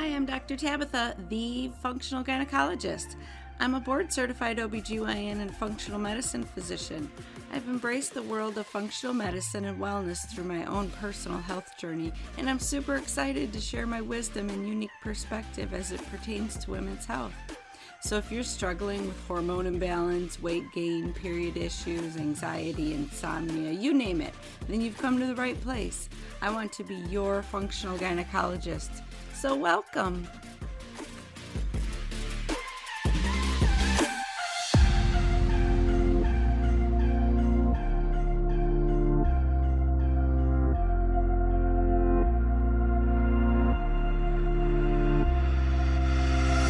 Hi, I'm Dr. Tabatha, the functional gynecologist. I'm a board-certified OBGYN and functional medicine physician. I've embraced the world of functional medicine and wellness through my own personal health journey, and I'm super excited to share my wisdom and unique perspective as it pertains to women's health. So if you're struggling with hormone imbalance, weight gain, period issues, anxiety, insomnia, you name it, then you've come to the right place. I want to be your functional gynecologist. So welcome.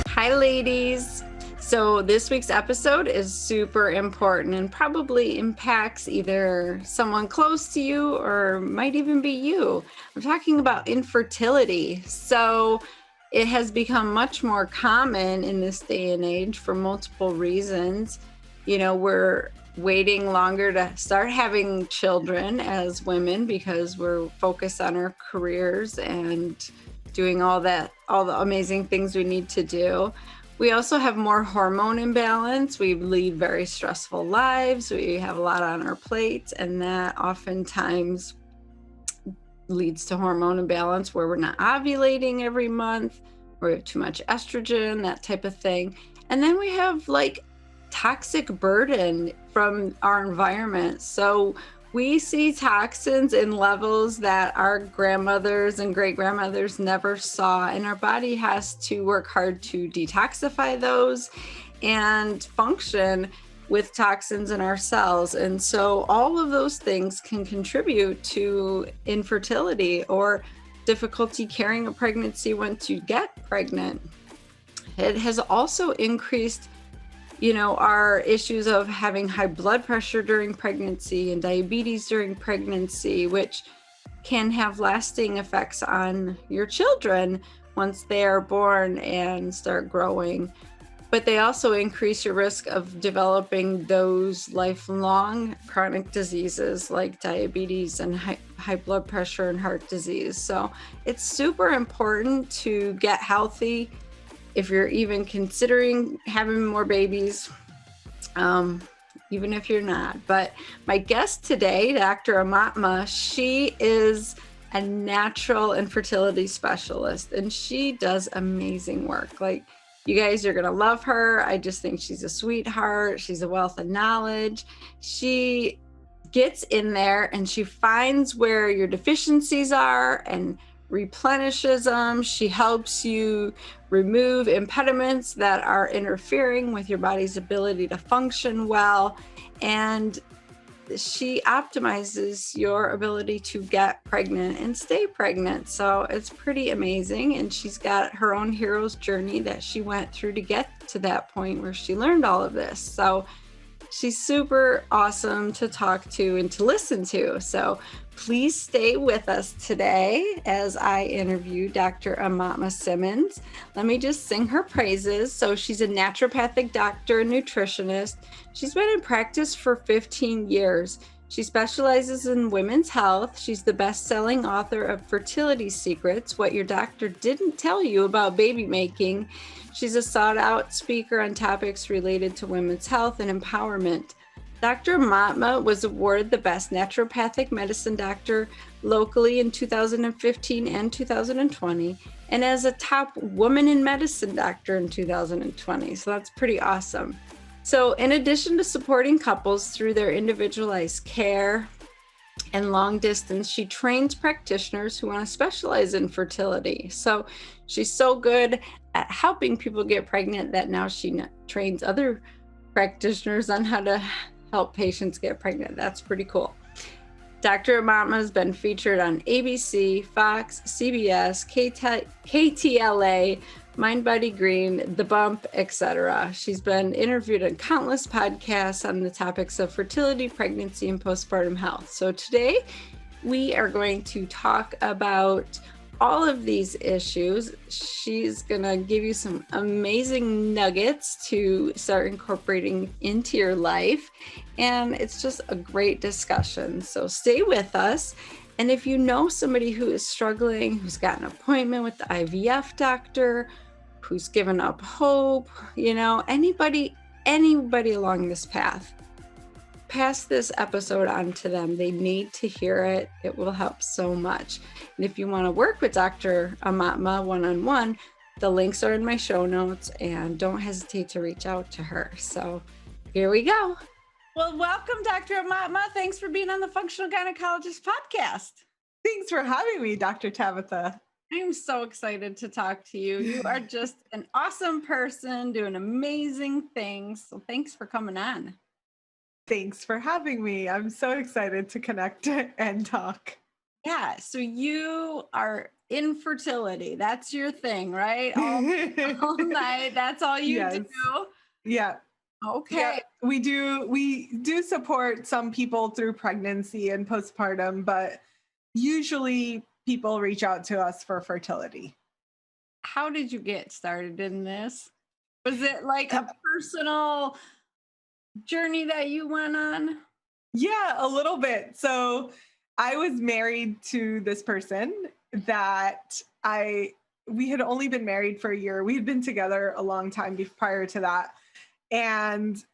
Hi, ladies. So this week's episode is super important and probably impacts either someone close to you or might even be you. I'm talking about infertility. So it has become much more common in this day and age for multiple reasons. You know, we're waiting longer to start having children as women because we're focused on our careers and doing all the amazing things we need to do. We also have more hormone imbalance. We lead very stressful lives. We have a lot on our plates, and that oftentimes leads to hormone imbalance where we're not ovulating every month, or we have too much estrogen, that type of thing. And then we have like toxic burden from our environment. So we see toxins in levels that our grandmothers and great-grandmothers never saw, and our body has to work hard to detoxify those and function with toxins in our cells. And so all of those things can contribute to infertility or difficulty carrying a pregnancy once you get pregnant. It has also increased our issues of having high blood pressure during pregnancy and diabetes during pregnancy, which can have lasting effects on your children once they are born and start growing. But they also increase your risk of developing those lifelong chronic diseases like diabetes and high blood pressure and heart disease. So it's super important to get healthy if you're even considering having more babies, even if you're not. But my guest today, Dr. Aumatma, she is a natural infertility specialist, and she does amazing work. Like, you guys are going to love her. I just think she's a sweetheart. She's a wealth of knowledge. She gets in there and she finds where your deficiencies are and replenishes them. She helps you remove impediments that are interfering with your body's ability to function well, and she optimizes your ability to get pregnant and stay pregnant. So it's pretty amazing, and she's got her own hero's journey that she went through to get to that point where she learned all of this. So she's super awesome to talk to and to listen to. So please stay with us today as I interview Dr. Aumatma Simmons. Let me just sing her praises. So she's a naturopathic doctor and nutritionist. She's been in practice for 15 years. She specializes in women's health. She's the best-selling author of Fertility Secrets, What Your Doctor Didn't Tell You About Baby Making. She's a sought-out speaker on topics related to women's health and empowerment. Dr. Aumatma was awarded the Best Naturopathic Medicine Doctor locally in 2015 and 2020, and as a top woman in medicine doctor in 2020. So that's pretty awesome. So in addition to supporting couples through their individualized care and long distance, she trains practitioners who want to specialize in fertility. So she's so good at helping people get pregnant that now she trains other practitioners on how to help patients get pregnant. That's pretty cool. Dr. Aumatma has been featured on ABC, Fox, CBS, KTLA, Mind Body Green, The Bump, etc. She's been interviewed on countless podcasts on the topics of fertility, pregnancy, and postpartum health. So today we are going to talk about all of these issues. She's going to give you some amazing nuggets to start incorporating into your life. And it's just a great discussion. So stay with us. And if you know somebody who is struggling, who's got an appointment with the IVF doctor, who's given up hope, anybody along this path, pass this episode on to them. They need to hear it. It will help so much. And if you want to work with Dr. Aumatma one-on-one, the links are in my show notes, and don't hesitate to reach out to her. So here we go. Well, welcome, Dr. Aumatma. Thanks for being on the Functional Gynecologist podcast. Thanks for having me, Dr. Tabatha. I'm so excited to talk to you. You are just an awesome person doing amazing things. So thanks for coming on. Thanks for having me. I'm so excited to connect and talk. Yeah. So you are infertility. That's your thing, right? All night. That's all you do. Yeah. Okay. Yeah, we do support some people through pregnancy and postpartum, but usually people reach out to us for fertility. How did you get started in this? Was it like a personal journey that you went on? Yeah, a little bit. So I was married to this person that we had only been married for a year. We had been together a long time prior to that. And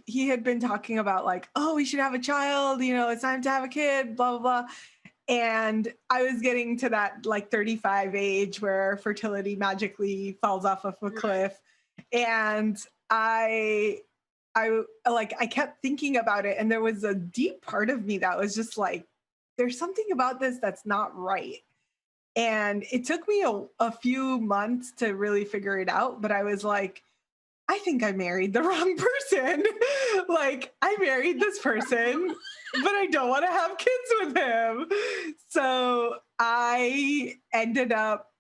he had been talking about oh, we should have a child, it's time to have a kid, blah, blah, blah. And I was getting to that 35 age where fertility magically falls off of a cliff. And I kept thinking about it. And there was a deep part of me that was just there's something about this that's not right. And it took me a few months to really figure it out. But I was like, I think I married the wrong person. I married this person, but I don't want to have kids with him. So I ended up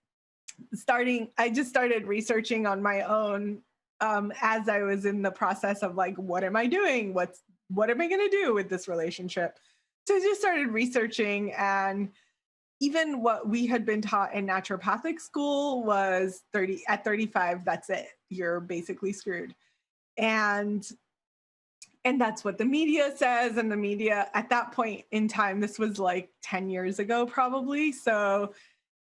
I just started researching on my own as I was in the process of what am I doing? What am I going to do with this relationship? So I just started researching, and even what we had been taught in naturopathic school was at 35, that's it. You're basically screwed. And that's what the media says. And the media at that point in time, this was 10 years ago, probably. So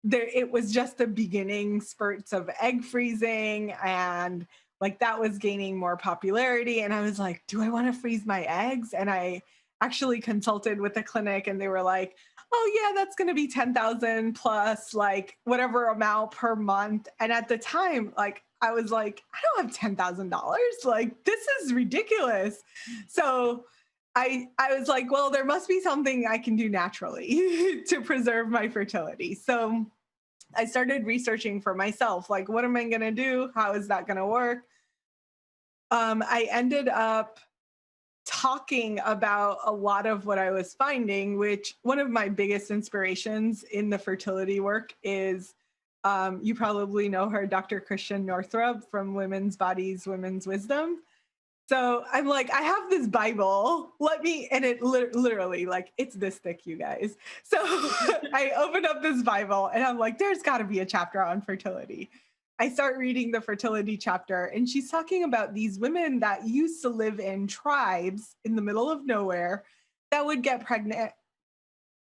it was just the beginning spurts of egg freezing, and that was gaining more popularity. And I was like, do I want to freeze my eggs? And I actually consulted with a clinic, and they were like, oh yeah, that's going to be 10,000 plus whatever amount per month. And at the time, I was like, I don't have $10,000. This is ridiculous. So I was like, well, there must be something I can do naturally to preserve my fertility. So I started researching for myself, what am I going to do? How is that going to work? I ended up talking about a lot of what I was finding, which one of my biggest inspirations in the fertility work is, you probably know her, Dr. Christian Northrup from Women's Bodies, Women's Wisdom. So I'm like, I have this Bible, and it literally it's this thick, you guys. So I opened up this Bible, and I'm like, there's got to be a chapter on fertility. I start reading the fertility chapter, and she's talking about these women that used to live in tribes in the middle of nowhere that would get pregnant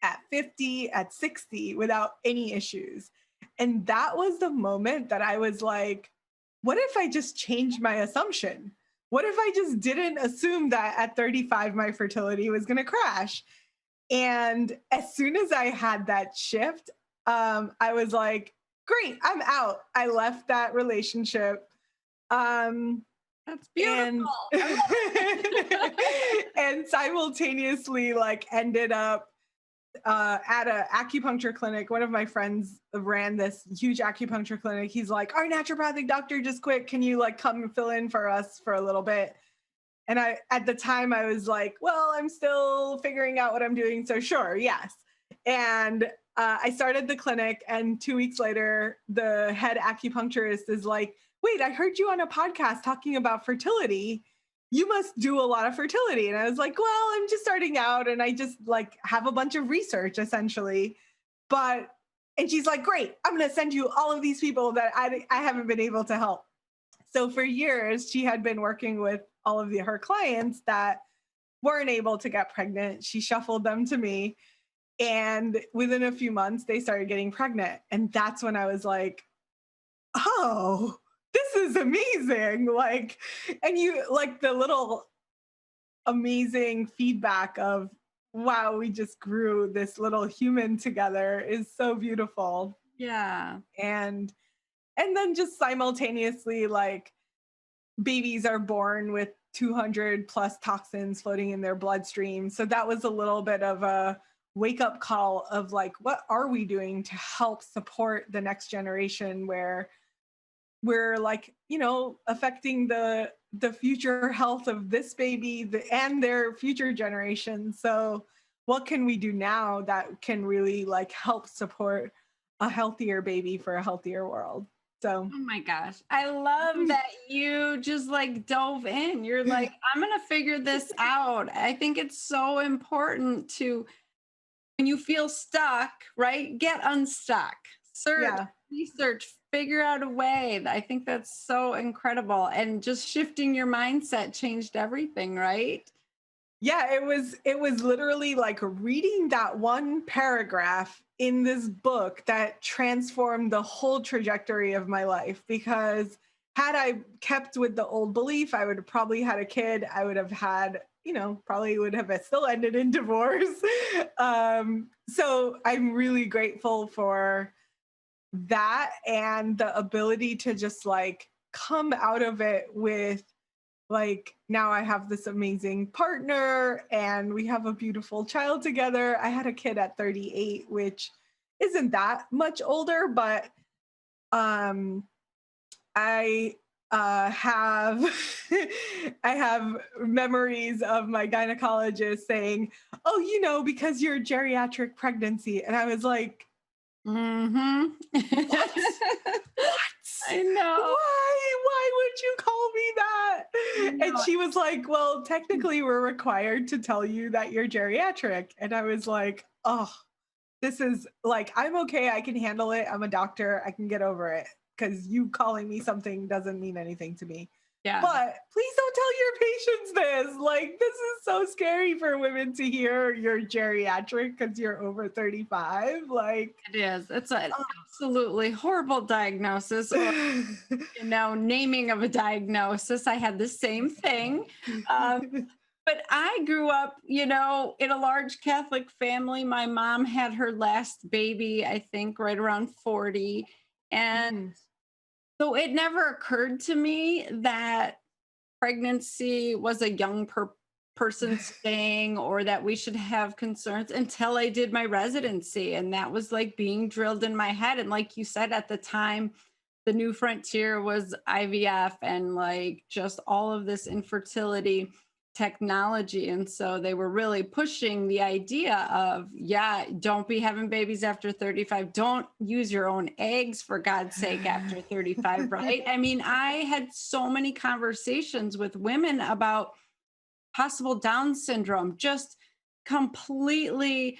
at 50, at 60 without any issues. And that was the moment that I was like, what if I just changed my assumption? What if I just didn't assume that at 35 my fertility was going to crash? And as soon as I had that shift, I was like, great, I'm out. I left that relationship. That's beautiful. And simultaneously ended up at an acupuncture clinic. One of my friends ran this huge acupuncture clinic. He's like, our naturopathic doctor just quit. Can you come and fill in for us for a little bit? And at the time I was like, well, I'm still figuring out what I'm doing. So sure, yes. And I started the clinic, and 2 weeks later, the head acupuncturist is like, wait, I heard you on a podcast talking about fertility. You must do a lot of fertility. And I was like, well, I'm just starting out, and I just have a bunch of research essentially. And she's like, great, I'm going to send you all of these people that I haven't been able to help. So for years, she had been working with all of her clients that weren't able to get pregnant. She shuffled them to me. And within a few months, they started getting pregnant. And that's when I was like, oh, this is amazing. Like, and you like the little amazing feedback of, wow, we just grew this little human together is so beautiful. Yeah. And then just simultaneously, like, babies are born with 200 plus toxins floating in their bloodstream. So that was a little bit of a wake up call of like, what are we doing to help support the next generation where we're like, affecting the future health of this baby and their future generations. So what can we do now that can really like help support a healthier baby for a healthier world? So Oh my gosh. I love that you just like dove in. You're like, I'm going to figure this out. I think it's so important to, when you feel stuck, right? Get unstuck. Search, yeah. research, figure out a way. I think that's so incredible. And just shifting your mindset changed everything, right? Yeah, it was literally like reading that one paragraph in this book that transformed the whole trajectory of my life, because had I kept with the old belief, I would have probably had a kid. I would have had, probably would have still ended in divorce. So I'm really grateful for that and the ability to just like come out of it with, like, now I have this amazing partner and we have a beautiful child together. I had a kid at 38, which isn't that much older, but um I have I have memories of my gynecologist saying, "Oh, because you're a geriatric pregnancy." And I was like, Mm-hmm. "What? What? I know. Why would you call me that?" And No. she was like, "Well, technically we're required to tell you that you're geriatric." And I was like, "Oh, this is like, I'm okay. I can handle it. I'm a doctor. I can get over it, because you calling me something doesn't mean anything to me. Yeah. But please don't tell your patients this. Like, this is so scary for women to hear you're geriatric because you're over 35. Like, It is. It's an absolutely horrible diagnosis, or naming of a diagnosis. I had the same thing. Um, but I grew up, in a large Catholic family. My mom had her last baby, I think, right around 40. And Mm, so it never occurred to me that pregnancy was a young person's thing, or that we should have concerns, until I did my residency. And that was like being drilled in my head. And like you said, at the time, the new frontier was IVF and like just all of this infertility technology. And so they were really pushing the idea of, yeah, don't be having babies after 35. Don't use your own eggs, for God's sake, after 35, right? I mean, I had so many conversations with women about possible Down syndrome, just completely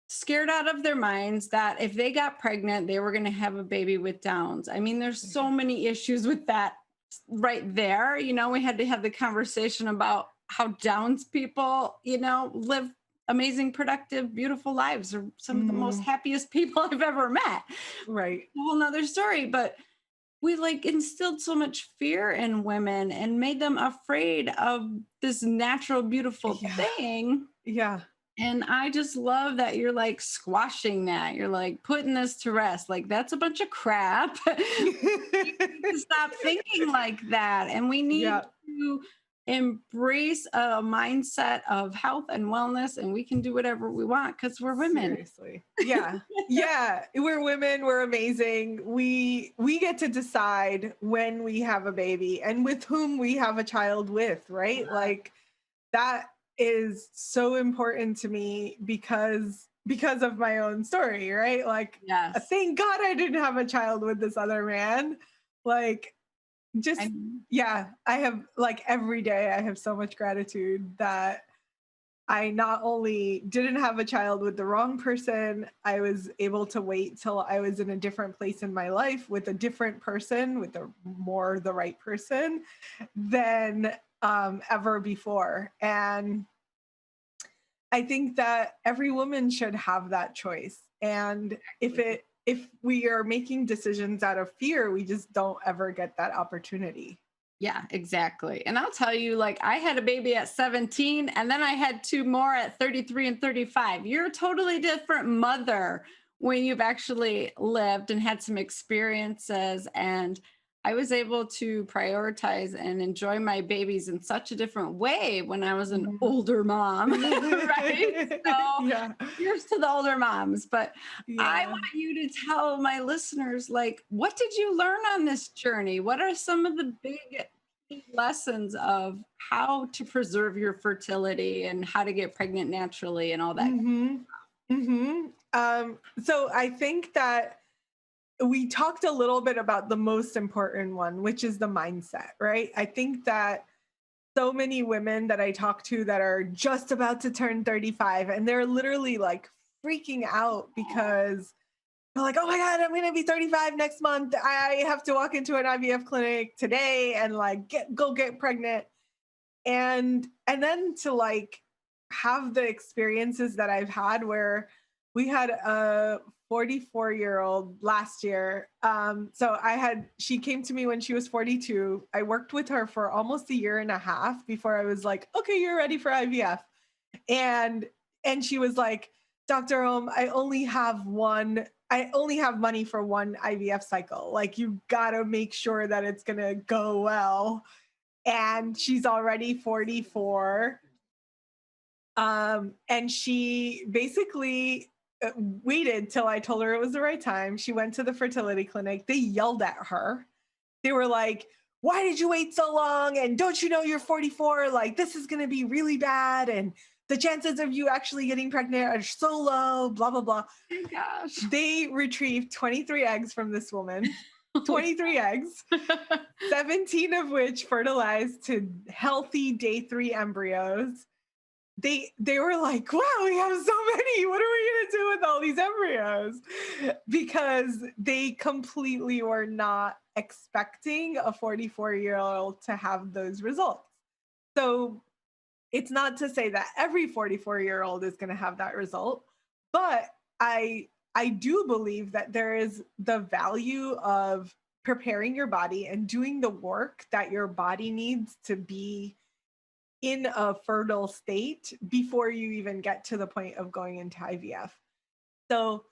scared out of their minds that if they got pregnant, they were going to have a baby with Downs. I mean, there's so many issues with that right there. We had to have the conversation about how Downs people, live amazing, productive, beautiful lives, are some of the most mm, happiest people I've ever met. right. A whole nother story. But we like instilled so much fear in women and made them afraid of this natural, beautiful Yeah. thing. Yeah. And I just love that you're like squashing that. You're like putting this to rest. Like, that's a bunch of crap. We need to stop thinking like that. And we need Yeah. to embrace a mindset of health and wellness. And we can do whatever we want because we're women. Seriously. Yeah. Yeah. We're women. We're amazing. We get to decide when we have a baby and with whom we have a child with, right? Like, that is so important to me because of my own story, right? Like, Yes. thank God I didn't have a child with this other man. Like, just, And yeah, I have, like, every day I have so much gratitude that I not only didn't have a child with the wrong person, I was able to wait till I was in a different place in my life with a different person, with the right person than ever before. And I think that every woman should have that choice. And if we are making decisions out of fear, we just don't ever get that opportunity. Yeah, exactly. And I'll tell you, like, I had a baby at 17, and then I had two more at 33 and 35. You're a totally different mother when you've actually lived and had some experiences. And I was able to prioritize and enjoy my babies in such a different way when I was an Mhm. older mom, right? So Yeah. here's to the older moms. But I Yeah. want you to tell my listeners, like, what did you learn on this journey? What are some of the big key lessons of how to preserve your fertility and how to get pregnant naturally and all that? Hmm. Hmm. So I think that we talked a little bit about the most important one, which is the mindset, right? I think that so many women that I talk to that are just about to turn 35 and they're literally like freaking out because they're like, oh my God, I'm going to be 35 next month. I have to walk into an IVF clinic today and like go get pregnant. And then to like have the experiences that I've had where we had a 44-year-old last year. So she came to me when she was 42. I worked with her for almost a year and a half before I was like, okay, you're ready for IVF. And she was like, Dr. I only have money for one IVF cycle. Like you gotta make sure that it's gonna go well. And she's already 44. And she basically waited till I told her it was the right time. She went to the fertility clinic. They yelled at her. They were like, why did you wait so long? And don't you know you're 44? Like, this is going to be really bad. And the chances of you actually getting pregnant are so low, blah, blah, blah. Oh my gosh. They retrieved 23 eggs from this woman, 23 eggs, 17 of which fertilized to healthy day 3 embryos. They were like, wow, we have so many. What are we going to do with all these embryos? Because they completely were not expecting a 44-year-old to have those results. So it's not to say that every 44-year-old is going to have that result, but I do believe that there is the value of preparing your body and doing the work that your body needs to be in a fertile state before you even get to the point of going into IVF. So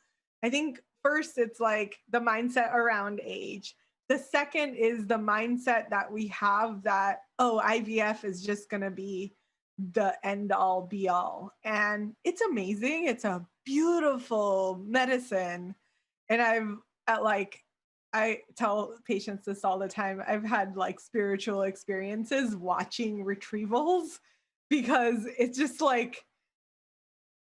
I think first it's like the mindset around age. The second is the mindset that we have that, oh, IVF is just going to be the end all be all. And it's amazing. It's a beautiful medicine. And I tell patients this all the time. I've had like spiritual experiences watching retrievals because it's just like,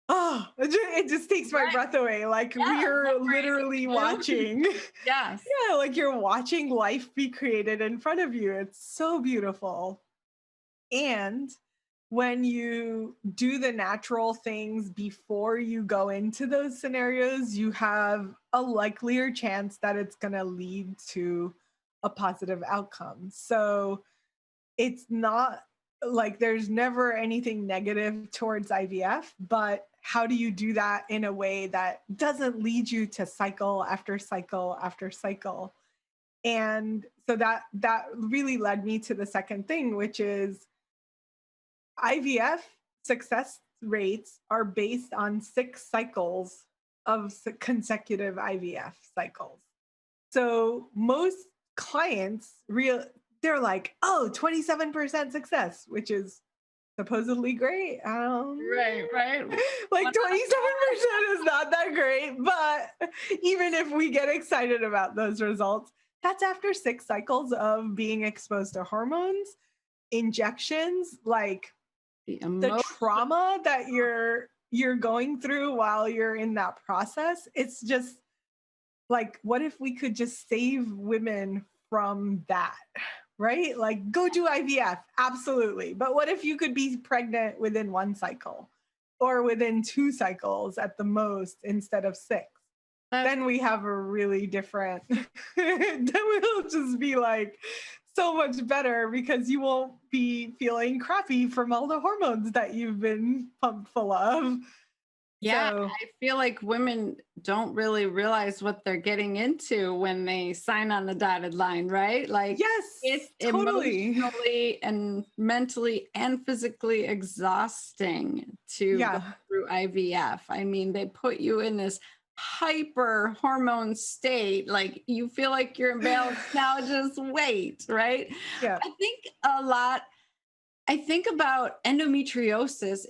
oh, it just takes my breath away. Like Yeah, we're literally watching. Yes. Yeah, like you're watching life be created in front of you. It's so beautiful. And when you do the natural things before you go into those scenarios, you have a likelier chance that it's going to lead to a positive outcome. So it's not like there's never anything negative towards IVF, but how do you do that in a way that doesn't lead you to cycle after cycle after cycle? And so that really led me to the second thing, which is IVF success rates are based on 6 cycles of consecutive IVF cycles. So most clients they're like, oh, 27% success, which is supposedly great. Right. Like 27% is not that great, but even if we get excited about those results, that's after 6 cycles of being exposed to hormones, injections, like the trauma that you're going through while you're in that process. It's just like, what if we could just save women from that, right? Like go do IVF, absolutely, but what if you could be pregnant within 1 cycle or within 2 cycles at the most instead of 6? Then we have a really different then we'll just be like so much better because you won't be feeling crappy from all the hormones that you've been pumped full of. Yeah, So I feel like women don't really realize what they're getting into when they sign on the dotted line, right? Like yes, it's totally. emotionally and mentally and physically exhausting to go Yeah. through IVF. I mean, they put you in this hyper hormone state. Like you feel like you're imbalanced now, just wait, right? Yeah. I think a lot I think about endometriosis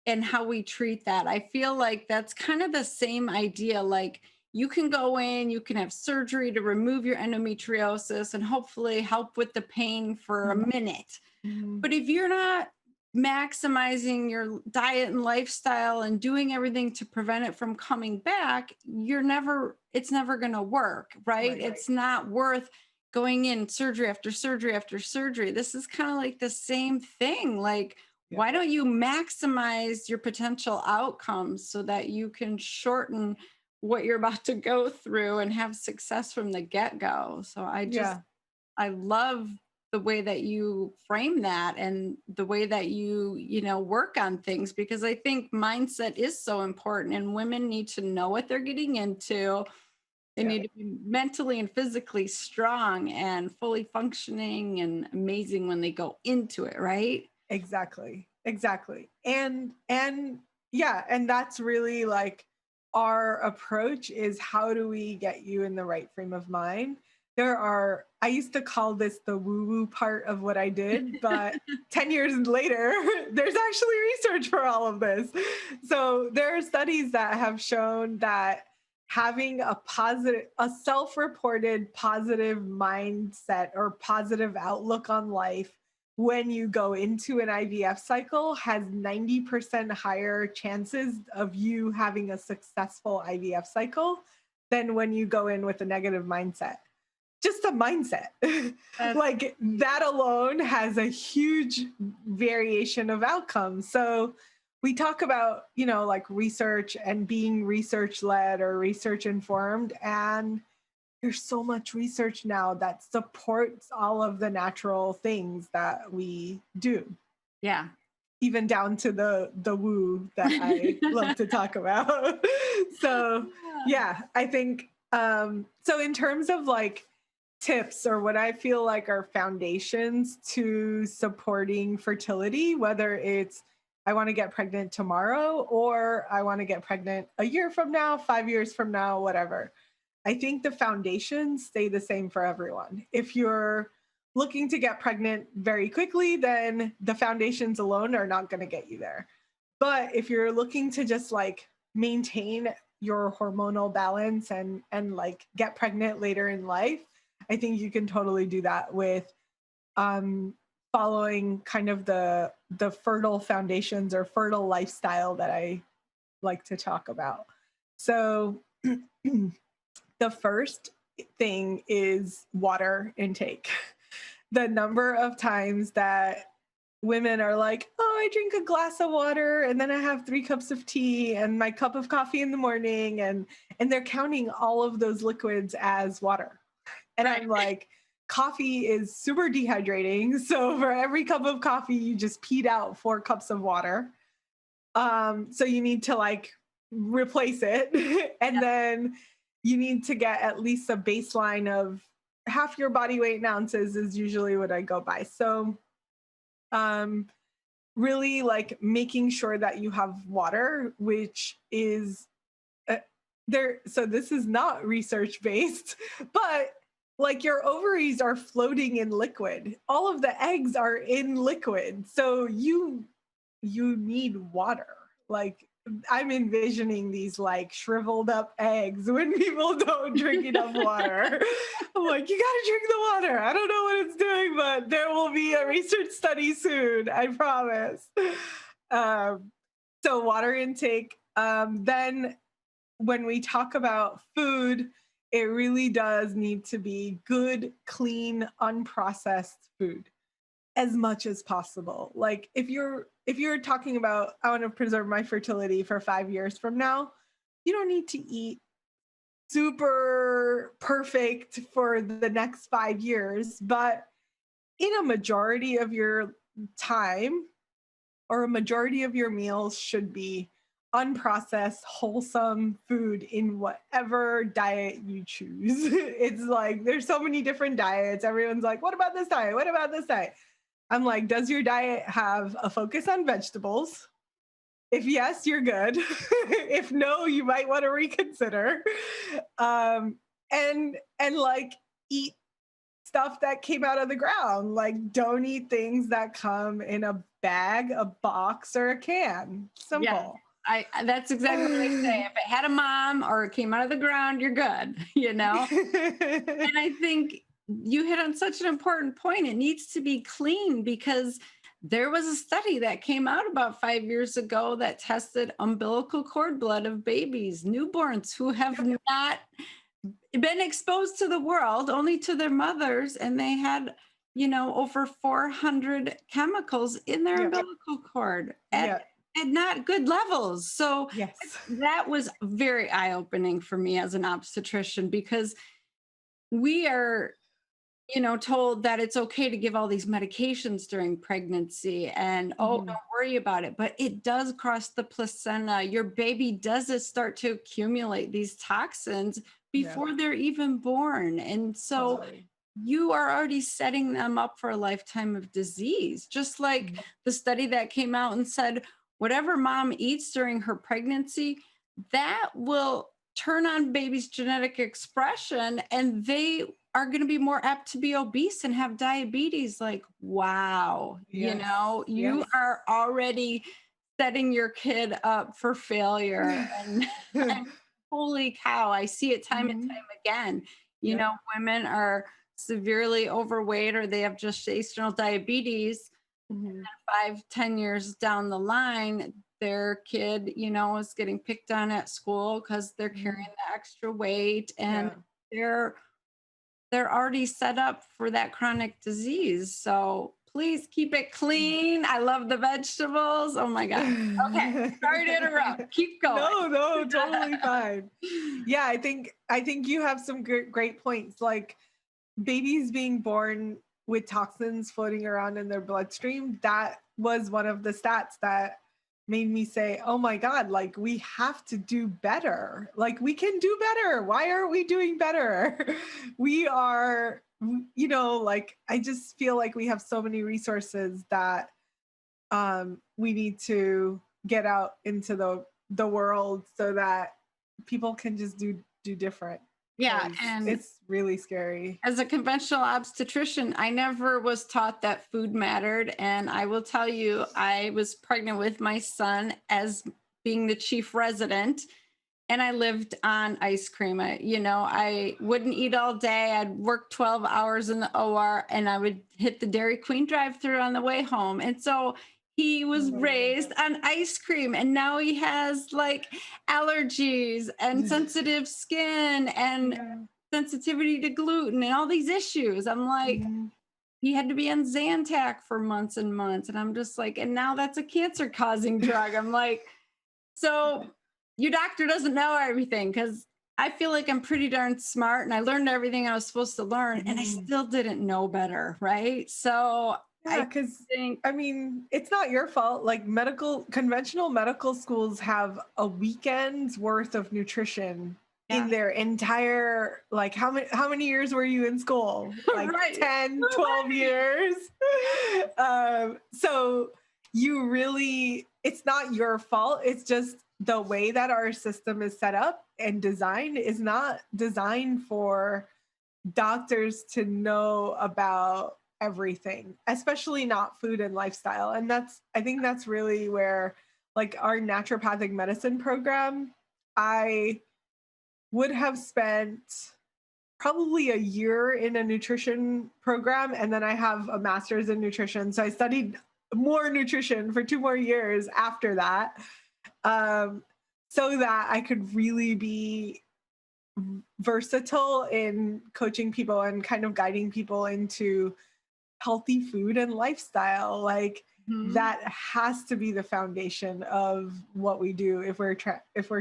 and how we treat that. I feel like that's kind of the same idea. Like you can go in, you can have surgery to remove your endometriosis and hopefully help with the pain for a minute. Mhm. But if you're not maximizing your diet and lifestyle and doing everything to prevent it from coming back, it's never going to work, right? Right. It's not worth going in surgery after surgery after surgery. This is kind of like the same thing. Like, Yeah. why don't you maximize your potential outcomes so that you can shorten what you're about to go through and have success from the get-go? So Yeah. I love the way that you frame that and the way that you work on things, because I think mindset is so important and women need to know what they're getting into. They Yeah. need to be mentally and physically strong and fully functioning and amazing when they go into it, right? Exactly. Exactly. And yeah, and that's really like our approach is how do we get you in the right frame of mind? I used to call this the woo-woo part of what I did, but 10 years later, there's actually research for all of this. So there are studies that have shown that having a self-reported positive mindset or positive outlook on life when you go into an IVF cycle has 90% higher chances of you having a successful IVF cycle than when you go in with a negative mindset. Just a mindset. That's Like that alone has a huge variation of outcomes. So we talk about, like research and being research led or research informed. And there's so much research now that supports all of the natural things that we do, yeah. even down to the woo that I love to talk about. So yeah, I think so in terms of like tips or what I feel like are foundations to supporting fertility, whether it's I want to get pregnant tomorrow or I want to get pregnant a year from now, 5 years from now, whatever. I think the foundations stay the same for everyone. If you're looking to get pregnant very quickly, then the foundations alone are not going to get you there. But if you're looking to just like maintain your hormonal balance and like get pregnant later in life, I think you can totally do that with um, following kind of the fertile foundations or fertile lifestyle that I like to talk about. So the first thing is water intake. The number of times that women are like, oh, I drink a glass of water and then I have 3 cups of tea and my cup of coffee in the morning. And they're counting all of those liquids as water. And Right. I'm like, coffee is super dehydrating. So for every cup of coffee, you just peed out 4 cups of water. So you need to like replace it. And then you need to get at least a baseline of half your body weight in ounces is usually what I go by. So um really like making sure that you have water, which is there. So this is not research based, but like your ovaries are floating in liquid. All of the eggs are in liquid. So you need water. Like I'm envisioning these like shriveled up eggs when people don't drink enough water. I'm like, you gotta drink the water. I don't know what it's doing, but there will be a research study soon. I promise. Um, so water intake. Then when we talk about food, it really does need to be good, clean, unprocessed food as much as possible. Like if you're talking about I want to preserve my fertility for 5 years from now, you don't need to eat super perfect for the next 5 years, but in a majority of your time, or a majority of your meals should be unprocessed, wholesome food in whatever diet you choose. It's like there's so many different diets. Everyone's like, what about this diet? What about this diet? I'm like, does your diet have a focus on vegetables? If yes, you're good. If no, you might want to reconsider. And like eat stuff that came out of the ground. Like, don't eat things that come in a bag, a box, or a can. Simple. That's exactly what I say. If it had a mom or it came out of the ground, you're good, you know? And I think you hit on such an important point. It needs to be clean, because there was a study that came out about 5 years ago that tested umbilical cord blood of babies, newborns who have not been exposed to the world, only to their mothers, and they had, over 400 chemicals in their umbilical cord at not good levels. So yes, that was very eye-opening for me as an obstetrician, because we are, told that it's okay to give all these medications during pregnancy and, don't worry about it. But it does cross the placenta. Your baby does start to accumulate these toxins before they're even born. And so you are already setting them up for a lifetime of disease. Just like the study that came out and said, whatever mom eats during her pregnancy, that will turn on baby's genetic expression, and they are going to be more apt to be obese and have diabetes. Like, wow, you are already setting your kid up for failure. And holy cow, I see it time and time again. Women are severely overweight, or they have gestational diabetes. 5-10 years down the line, their kid, is getting picked on at school because they're carrying the extra weight, and they're already set up for that chronic disease. So please keep it clean. I love the vegetables. Oh my God. Okay. Sorry to interrupt. Keep going. No, totally fine. Yeah, I think you have some great points. Like, babies being born with toxins floating around in their bloodstream, that was one of the stats that made me say, oh my God, like, we have to do better. Like, we can do better. Why aren't we doing better? We are, like, I just feel like we have so many resources that we need to get out into the world so that people can just do different. Yeah, and it's really scary. As a conventional obstetrician, I never was taught that food mattered. And I will tell you, I was pregnant with my son as being the chief resident, and I lived on ice cream. I wouldn't eat all day. I'd work 12 hours in the OR, and I would hit the Dairy Queen drive-thru on the way home. And so he was raised on ice cream, and now he has like allergies and sensitive skin and sensitivity to gluten and all these issues. I'm like, he had to be on Zantac for months and months. And I'm just like, and now that's a cancer causing drug. I'm like, so your doctor doesn't know everything, because I feel like I'm pretty darn smart and I learned everything I was supposed to learn, and I still didn't know better. Right. So because it's not your fault. Like, conventional medical schools have a weekend's worth of nutrition in their entire, like, how many years were you in school? Like 10, 12 years. So you really, it's not your fault. It's just the way that our system is set up and designed is not designed for doctors to know about everything, especially not food and lifestyle. And I think that's really where, like, our naturopathic medicine program, I would have spent probably a year in a nutrition program, and then I have a master's in nutrition. So I studied more nutrition for 2 more years after that, so that I could really be versatile in coaching people and kind of guiding people into healthy food and lifestyle. Like, that has to be the foundation of what we do if we're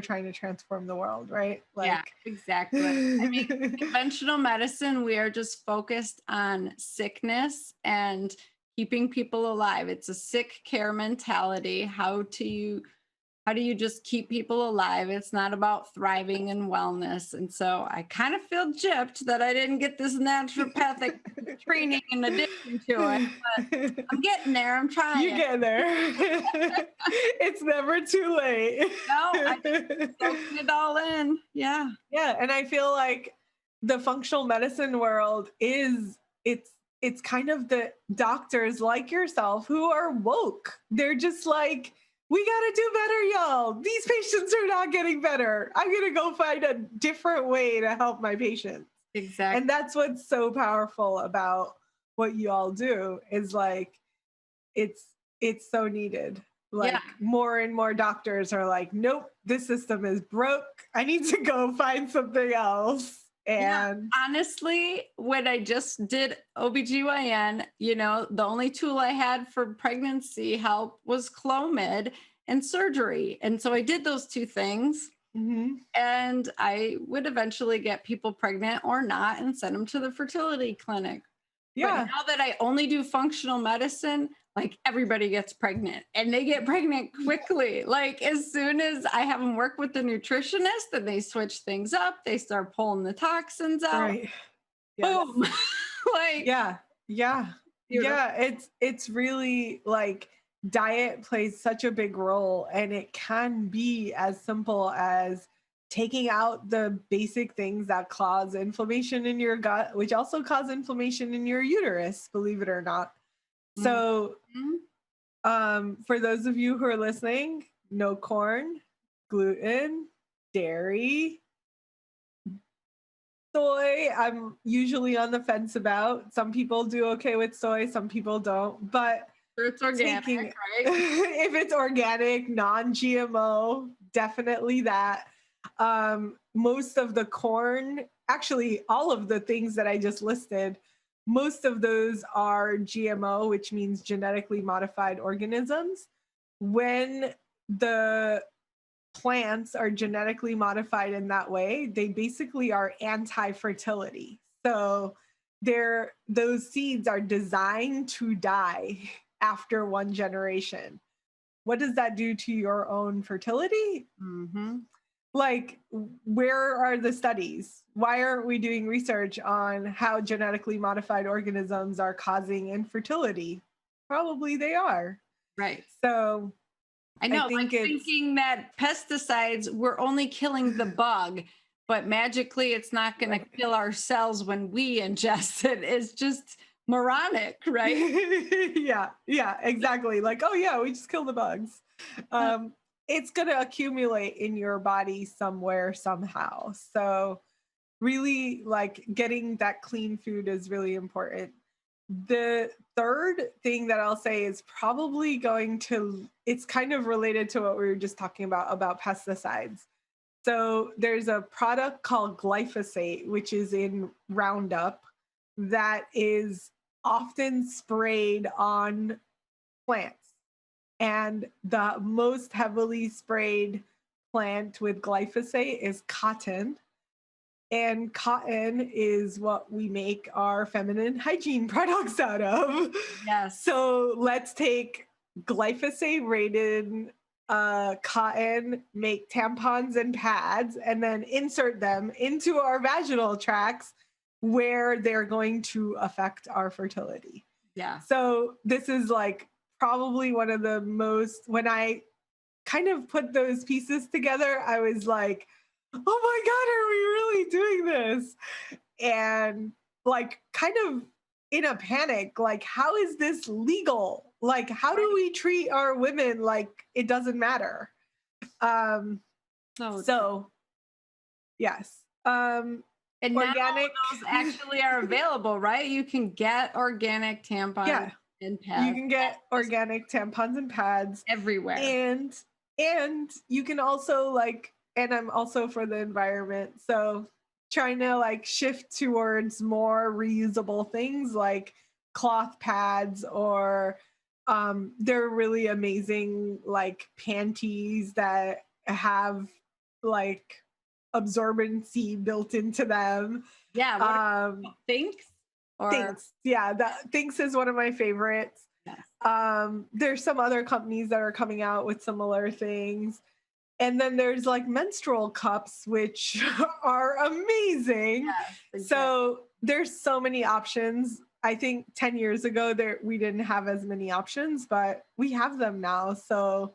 trying to transform the world, right? Yeah, Like, exactly. I mean, conventional medicine, we are just focused on sickness and keeping people alive. It's a sick care mentality. How do you just keep people alive? It's not about thriving and wellness. And so I kind of feel gypped that I didn't get this naturopathic training in addition to it. But I'm getting there. I'm you trying. get there. It's never too late. No, I just soaking it all in. Yeah. Yeah, and I feel like the functional medicine world it's kind of the doctors like yourself who are woke. They're just like, we got to do better, y'all. These patients are not getting better. I'm going to go find a different way to help my patients. Exactly. And that's what's so powerful about what you all do is like, it's so needed. Like more and more doctors are like, nope, this system is broke. I need to go find something else. And honestly, when I just did OBGYN, the only tool I had for pregnancy help was Clomid and surgery. And so I did those two things. And I would eventually get people pregnant or not and send them to the fertility clinic. Yeah. But now that I only do functional medicine, like everybody gets pregnant and they get pregnant quickly. Like as soon as I have them work with the nutritionist and they switch things up, they start pulling the toxins out. Right. Yes. Boom. Like yeah. It's really like diet plays such a big role, and it can be as simple as taking out the basic things that cause inflammation in your gut, which also cause inflammation in your uterus, believe it or not. So for those of you who are listening, no corn, gluten, dairy, soy, I'm usually on the fence about. Some people do okay with soy, some people don't. But it's organic, right? If it's organic, non-GMO, definitely that. Most of the corn, actually all of the things that I just listed, most of those are GMO, which means genetically modified organisms. When the plants are genetically modified in that way, they basically are anti-fertility. So those seeds are designed to die after one generation. What does that do to your own fertility? Like, where are the studies? Why aren't we doing research on how genetically modified organisms are causing infertility? Probably they are. Right. So I know, thinking that pesticides, we're only killing the bug, but magically it's not going to kill our cells when we ingest it. It's just moronic, right? yeah, exactly. Like, oh yeah, we just kill the bugs. It's going to accumulate in your body somewhere, somehow. So really, like, getting that clean food is really important. The third thing that I'll say is probably it's kind of related to what we were just talking about pesticides. So there's a product called Glyphosate, which is in Roundup, that is often sprayed on plants. And the most heavily sprayed plant with glyphosate is cotton. And cotton is what we make our feminine hygiene products out of. Yes. So let's take glyphosate-rated cotton, make tampons and pads, and then insert them into our vaginal tracts where they're going to affect our fertility. Yeah. So this is like probably one of the most, when I kind of put those pieces together, I was like, oh my God, are we really doing this? And like kind of in a panic, like, how is this legal? Like, how do we treat our women like it doesn't matter? So yes. And organic, not all of those actually are available, right? You can get organic tampons and pads. You can get organic tampons and pads everywhere. And you can also and I'm also for the environment. So trying to shift towards more reusable things like cloth pads or They're really amazing, like panties that have like absorbency built into them. Yeah. What Um, thinks or Thinks, yeah, that Thinks is one of my favorites. yes. There's some other companies that are coming out with similar things. And then there's like menstrual cups, which are amazing. Yes, exactly. So there's so many options. I think 10 years ago we didn't have as many options, but we have them now. So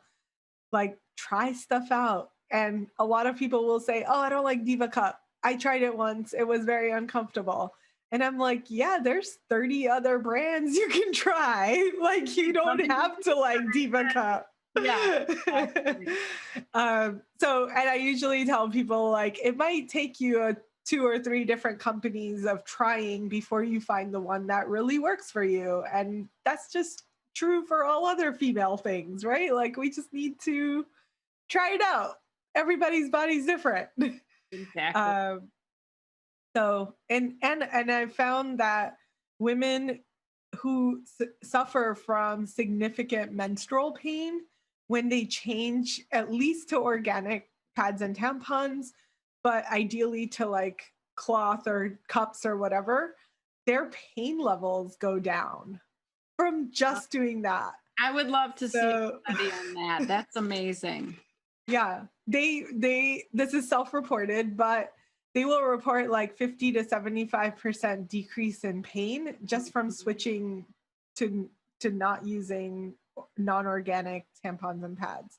like try stuff out. And a lot of people will say, "Oh, I don't like Diva Cup. I tried it once. It was very uncomfortable." And I'm like, "Yeah, there's 30 other brands you can try. Like you don't have to like Diva Cup." Yeah, exactly. And I usually tell people like it might take you a 2 or 3 different companies of trying before you find the one that really works for you. And that's just true for all other female things, right? Like we just need to try it out. Everybody's body's different. Exactly. um, and I found that women who suffer from significant menstrual pain, when they change at least to organic pads and tampons, but ideally to like cloth or cups or whatever, their pain levels go down from just doing that. I would love to see So a study on that. That's amazing. yeah, this is self-reported, but they will report like 50 to 75% decrease in pain just from switching to not using non-organic tampons and pads.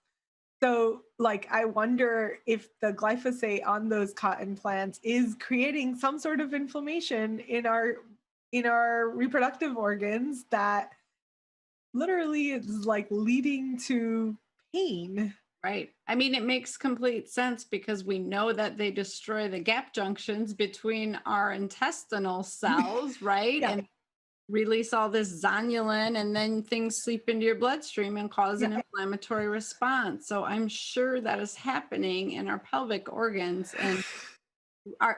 So like I wonder if the glyphosate on those cotton plants is creating some sort of inflammation in our reproductive organs that literally is like leading to pain. Right. I mean, it makes complete sense because we know that they destroy the gap junctions between our intestinal cells, right? Yeah. And release all this zonulin, and then things seep into your bloodstream and cause an Yeah. inflammatory response. So I'm sure that is happening in our pelvic organs. And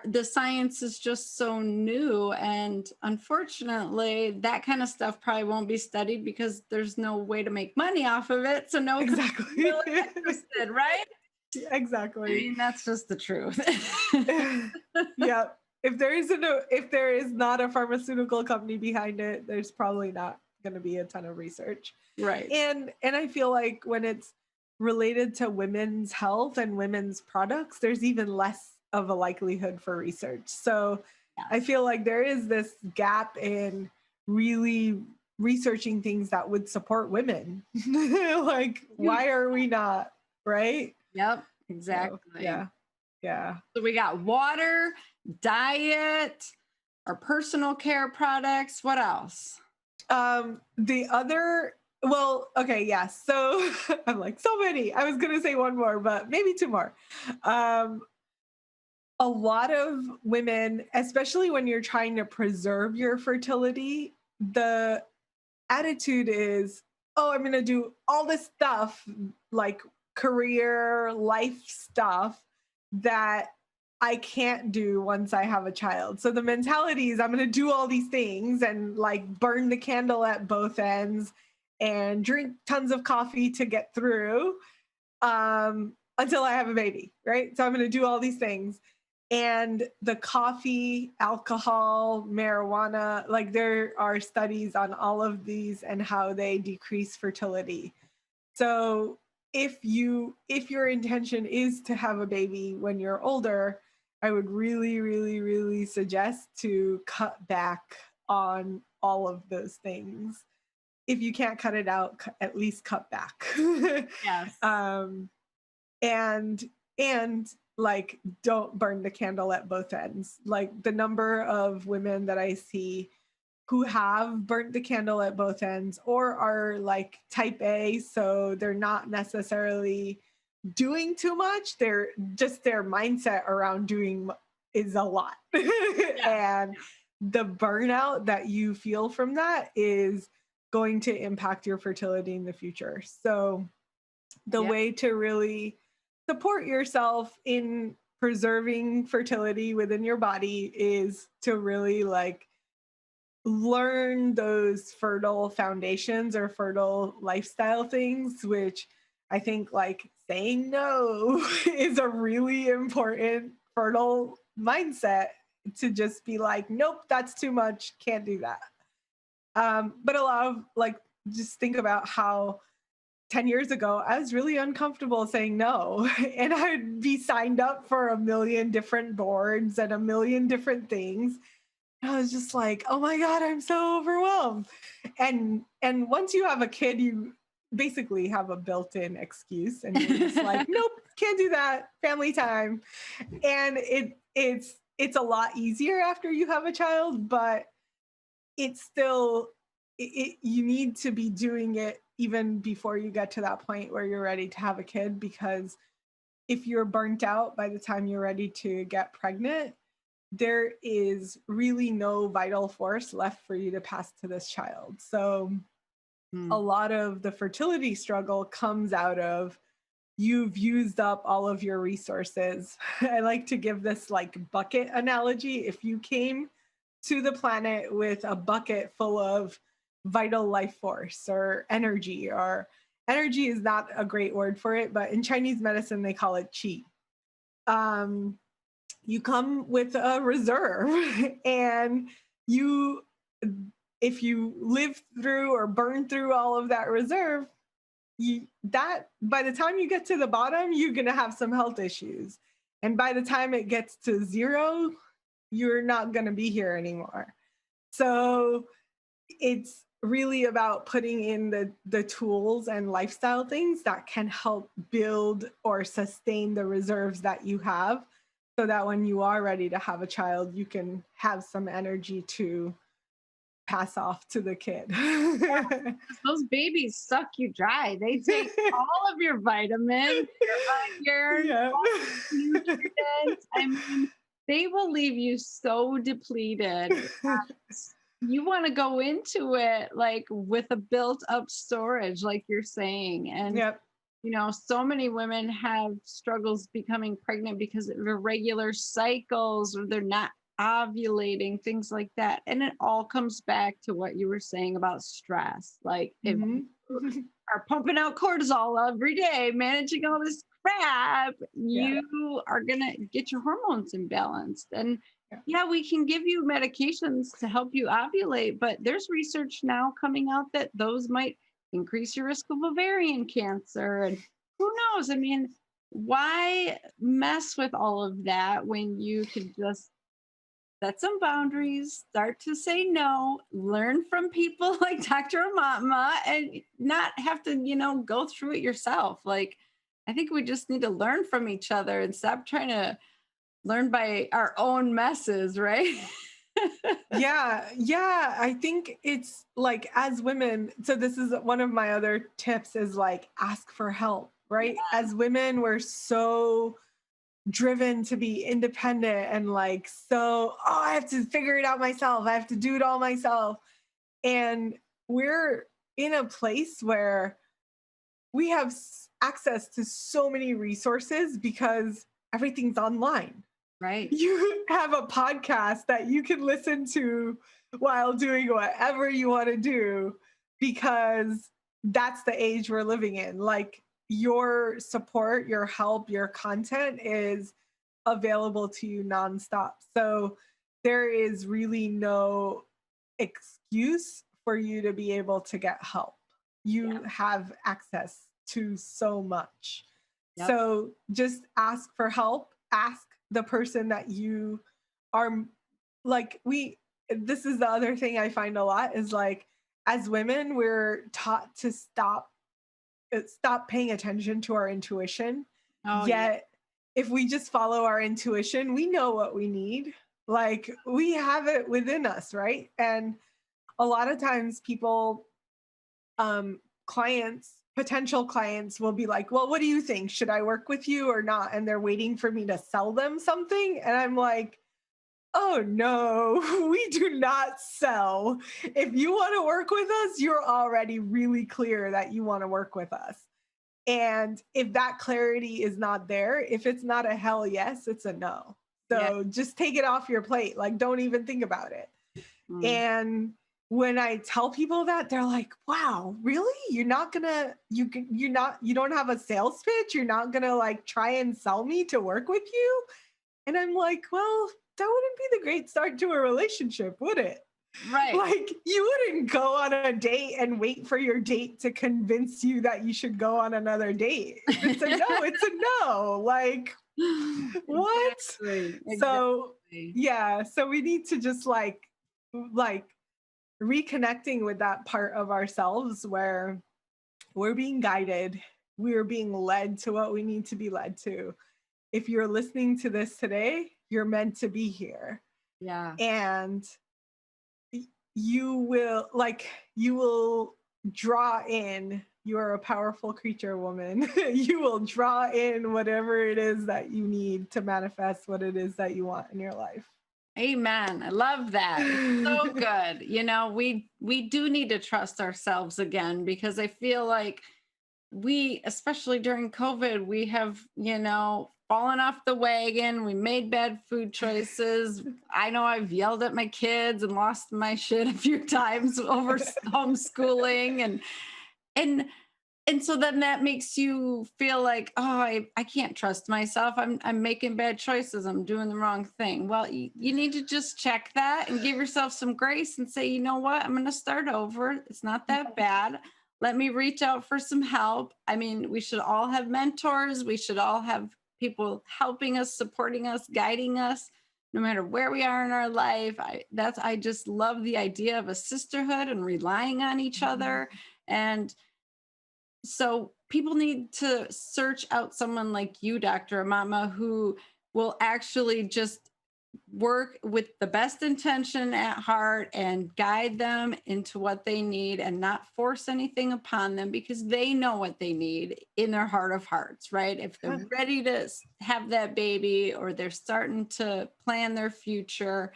the science is just so new, and unfortunately that kind of stuff probably won't be studied because there's no way to make money off of it, so no one's Exactly. really interested, right? I Exactly. mean, that's just the truth. Yeah. If there is not a pharmaceutical company behind it, there's probably not going to be a ton of research. Right. And I feel like when it's related to women's health and women's products, there's even less of a likelihood for research. So I Yes. feel like there is this gap in really researching things that would support women. Like, why are we not? Right? Yep, So, exactly. yeah. Yeah. So we got water, diet, our personal care products. What else? The other, well, okay, yes. So I'm like, so many. I was gonna say one more, but maybe two more. Um, a lot of women, especially when you're trying to preserve your fertility, the attitude is, oh, I'm gonna do all this stuff, like career, life stuff that I can't do once I have a child. So the mentality is I'm going to do all these things and like burn the candle at both ends and drink tons of coffee to get through until I have a baby, right? So I'm going to do all these things. And the coffee, alcohol, marijuana, like there are studies on all of these and how they decrease fertility. So if your intention is to have a baby when you're older, I would really, really, really suggest to cut back on all of those things. If you can't cut it out, at least cut back. Yes. um, and like don't burn the candle at both ends. Like the number of women that I see who have burnt the candle at both ends or are like type A, so they're not necessarily doing too much. They're just their mindset around doing is a lot. Yeah. And the burnout that you feel from that is going to impact your fertility in the future. So the Yeah. way to really support yourself in preserving fertility within your body is to really like learn those fertile foundations or fertile lifestyle things, which I think like saying no is a really important fertile mindset, to just be like, nope, that's too much, can't do that. But a lot of like, just think about how 10 years ago, I was really uncomfortable saying no. And I'd be signed up for a million different boards and a million different things. I was just like, oh my God, I'm so overwhelmed. And once you have a kid, you basically have a built-in excuse, and you're just like, nope, can't do that. Family time. And it's a lot easier after you have a child, but it's still you need to be doing it even before you get to that point where you're ready to have a kid, because if you're burnt out by the time you're ready to get pregnant, there is really no vital force left for you to pass to this child. So a lot of the fertility struggle comes out of you've used up all of your resources. I like to give this like bucket analogy. If you came to the planet with a bucket full of vital life force or energy is not a great word for it, but in Chinese medicine, they call it qi. You come with a reserve and if you live through or burn through all of that reserve, that by the time you get to the bottom, you're going to have some health issues. And by the time it gets to zero, you're not going to be here anymore. So it's really about putting in the tools and lifestyle things that can help build or sustain the reserves that you have, so that when you are ready to have a child, you can have some energy to pass off to the kid. Those babies suck you dry. They take all of your vitamins, your nutrients. I mean, they will leave you so depleted. You want to go into it like with a built up storage, like you're saying. And, you know, so many women have struggles becoming pregnant because of irregular cycles, or they're not ovulating, things like that. And it all comes back to what you were saying about stress. Like if you are pumping out cortisol every day, managing all this crap, you are going to get your hormones imbalanced. And yeah, we can give you medications to help you ovulate, but there's research now coming out that those might increase your risk of ovarian cancer. And who knows? I mean, why mess with all of that when you could just set some boundaries, start to say no, learn from people like Dr. Aumatma, and not have to, you know, go through it yourself. Like, I think we just need to learn from each other and stop trying to learn by our own messes, right? Yeah. I think it's like, as women, so this is one of my other tips, is like ask for help, right? Yeah. As women, we're so driven to be independent and like, so, I have to figure it out myself. I have to do it all myself. And we're in a place where we have access to so many resources because everything's online. Right. You have a podcast that you can listen to while doing whatever you want to do, because that's the age we're living in. Like, your support, your help, your content is available to you nonstop. So there is really no excuse for you to be able to get help. You have access to so much. Yep. So just ask for help. Ask the person that you are like, this is the other thing I find a lot is like, as women, we're taught to stop paying attention to our intuition. Yet if we just follow our intuition, we know what we need. Like, we have it within us, right? And a lot of times people, potential clients will be like, well, what do you think? Should I work with you or not? And they're waiting for me to sell them something. And I'm like, oh no, we do not sell. If you want to work with us, you're already really clear that you want to work with us. And if that clarity is not there, if it's not a hell yes, it's a no. So just take it off your plate. Like, don't even think about it. And when I tell people that, they're like, wow, really? You're not gonna, you don't have a sales pitch? You're not gonna like try and sell me to work with you? And I'm like, well, that wouldn't be the great start to a relationship, would it? Right. Like, you wouldn't go on a date and wait for your date to convince you that you should go on another date. If it's a no, it's a no. Like, what? Exactly. So, yeah. So we need to just like reconnecting with that part of ourselves where we're being guided, we're being led to what we need to be led to. If you're listening to this today, you're meant to be here. Yeah. And you will draw in, you're a powerful creature, woman. You will draw in whatever it is that you need to manifest what it is that you want in your life. Amen. I love that. It's so good. You know, we do need to trust ourselves again, because I feel like we, especially during COVID, we have, you know, fallen off the wagon. We made bad food choices. I know I've yelled at my kids and lost my shit a few times over homeschooling, and so then that makes you feel like, oh, I can't trust myself. I'm making bad choices. I'm doing the wrong thing. Well, you need to just check that and give yourself some grace and say, you know what? I'm going to start over. It's not that bad. Let me reach out for some help. I mean, we should all have mentors. We should all have people helping us, supporting us, guiding us, no matter where we are in our life. I just love the idea of a sisterhood and relying on each other. And so people need to search out someone like you, Dr. Aumatma, who will actually just work with the best intention at heart and guide them into what they need and not force anything upon them, because they know what they need in their heart of hearts, right? If they're ready to have that baby or they're starting to plan their future,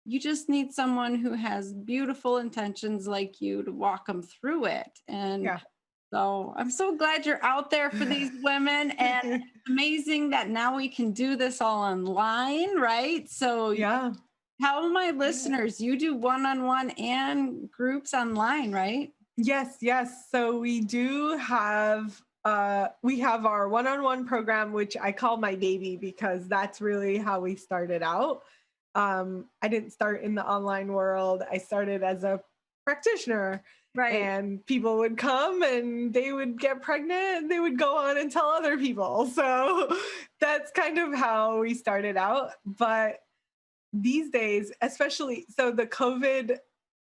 you just need someone who has beautiful intentions like you to walk them through it. And so I'm so glad you're out there for these women, and it's amazing that now we can do this all online, right? So tell my listeners, you do one-on-one and groups online, right? Yes. So we do have, we have our one-on-one program, which I call my baby because that's really how we started out. I didn't start in the online world. I started as a practitioner. Right. And people would come and they would get pregnant and they would go on and tell other people. So that's kind of how we started out. But these days, especially, so the COVID,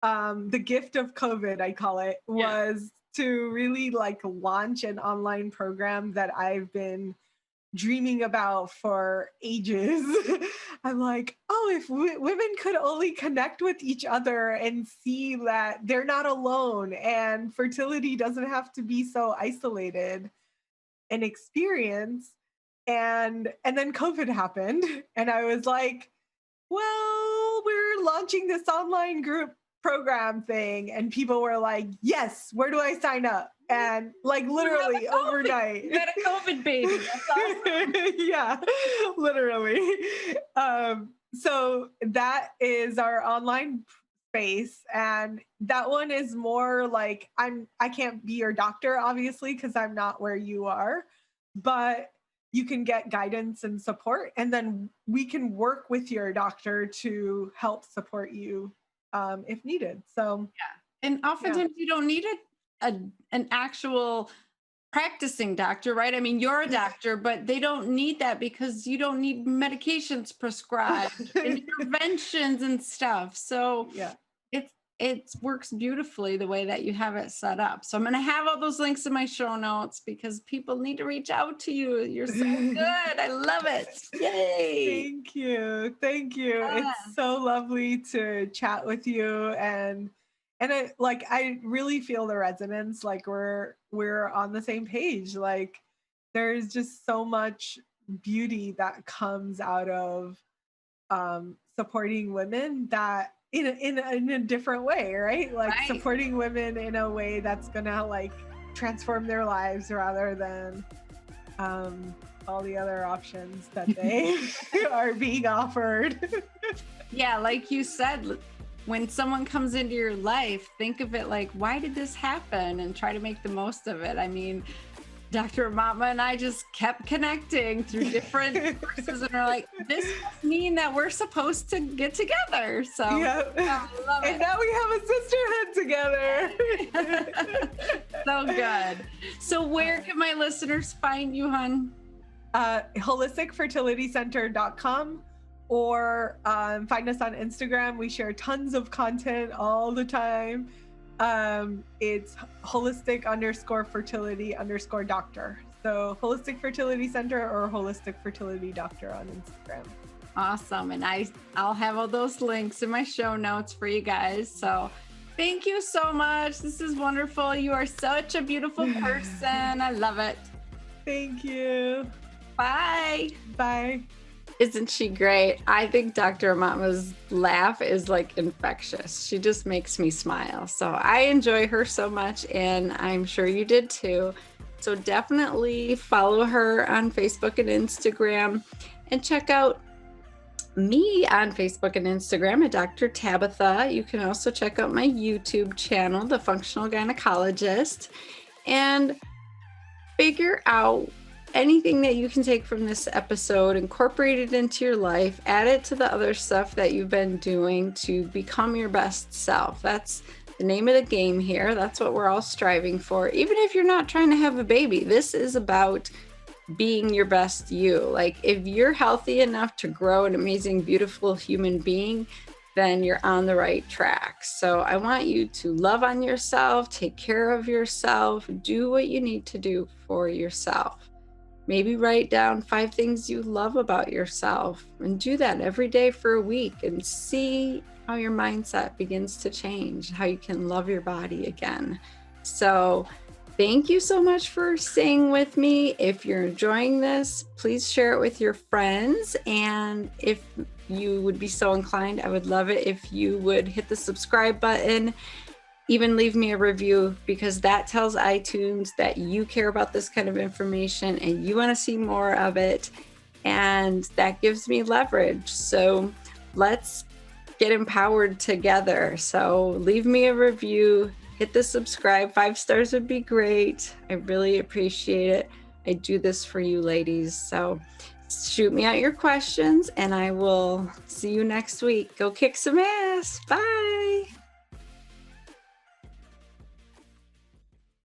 the gift of COVID, I call it, was to really like launch an online program that I've been dreaming about for ages. I'm like, oh, if women could only connect with each other and see that they're not alone and fertility doesn't have to be so isolated an experience. And then COVID happened. And I was like, well, we're launching this online group program thing. And people were like, yes, where do I sign up? And like literally overnight. You got a COVID baby. That's awesome. Yeah, literally. So that is our online space. And that one is more like, I can't be your doctor, obviously, because I'm not where you are, but you can get guidance and support. And then we can work with your doctor to help support you if needed. So, and oftentimes you don't need an actual practicing doctor, right? I mean, you're a doctor, but they don't need that because you don't need medications prescribed, interventions and stuff. So it works beautifully the way that you have it set up. So I'm going to have all those links in my show notes because people need to reach out to you. You're so good. I love it. Yay. Thank you. It's so lovely to chat with you. And I really feel the resonance. Like we're on the same page. Like there's just so much beauty that comes out of supporting women that in a different way, right? Like supporting women in a way that's gonna like transform their lives rather than all the other options that they are being offered. Yeah, like you said, when someone comes into your life, think of it like, why did this happen? And try to make the most of it. I mean, Dr. Aumatma and I just kept connecting through different courses, and are like, this must mean that we're supposed to get together. So yep. I love it. And now we have a sisterhood together. So good. So where can my listeners find you, hon? holisticfertilitycenter.com, or find us on Instagram. We share tons of content all the time. It's holistic_fertility_doctor. So Holistic Fertility Center or Holistic Fertility Doctor on Instagram. Awesome. And I'll have all those links in my show notes for you guys. So thank you so much. This is wonderful. You are such a beautiful person. I love it. Thank you. Bye. Bye. Isn't she great? I think Dr. Aumatma's laugh is like infectious. She just makes me smile. So I enjoy her so much, and I'm sure you did too. So definitely follow her on Facebook and Instagram, and check out me on Facebook and Instagram at Dr. Tabatha. You can also check out my YouTube channel, The Functional Gynecologist, and figure out anything that you can take from this episode, incorporate it into your life, add it to the other stuff that you've been doing to become your best self. That's the name of the game here. That's what we're all striving for. Even if you're not trying to have a baby, this is about being your best you. Like, if you're healthy enough to grow an amazing, beautiful human being, then you're on the right track. So I want you to love on yourself, take care of yourself, do what you need to do for yourself. Maybe write down 5 things you love about yourself, and do that every day for a week, and see how your mindset begins to change, how you can love your body again. So thank you so much for staying with me. If you're enjoying this, please share it with your friends. And if you would be so inclined, I would love it if you would hit the subscribe button. Even leave me a review, because that tells iTunes that you care about this kind of information and you want to see more of it. And that gives me leverage. So let's get empowered together. So leave me a review, hit the subscribe. 5 stars would be great. I really appreciate it. I do this for you ladies. So shoot me out your questions, and I will see you next week. Go kick some ass. Bye.